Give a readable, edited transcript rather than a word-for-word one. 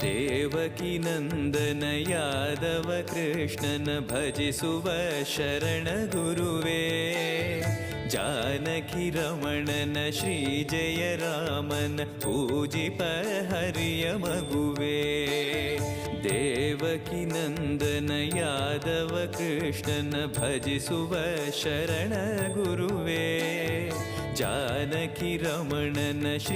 ದೇವಕಿ ನಂದನ ಯಾದವ ಕೃಷ್ಣನ ಭಜಿಸುವ ಶರಣ ಗುರುವೇ. ಜಾನಕಿ ರಮಣನ ಶ್ರೀ ಜಯ ರಾಮನ ಪೂಜಿಪ ಹರಿಯ ಮಗುವೇ. ದೇವಕಿ ನಂದನ ಯಾದವ ಕೃಷ್ಣನ ಭಜಿಸುವ ಶರಣ ಗುರುವೇ. ಜಾನಕಿ ರಮಣನ ಶ್ರೀ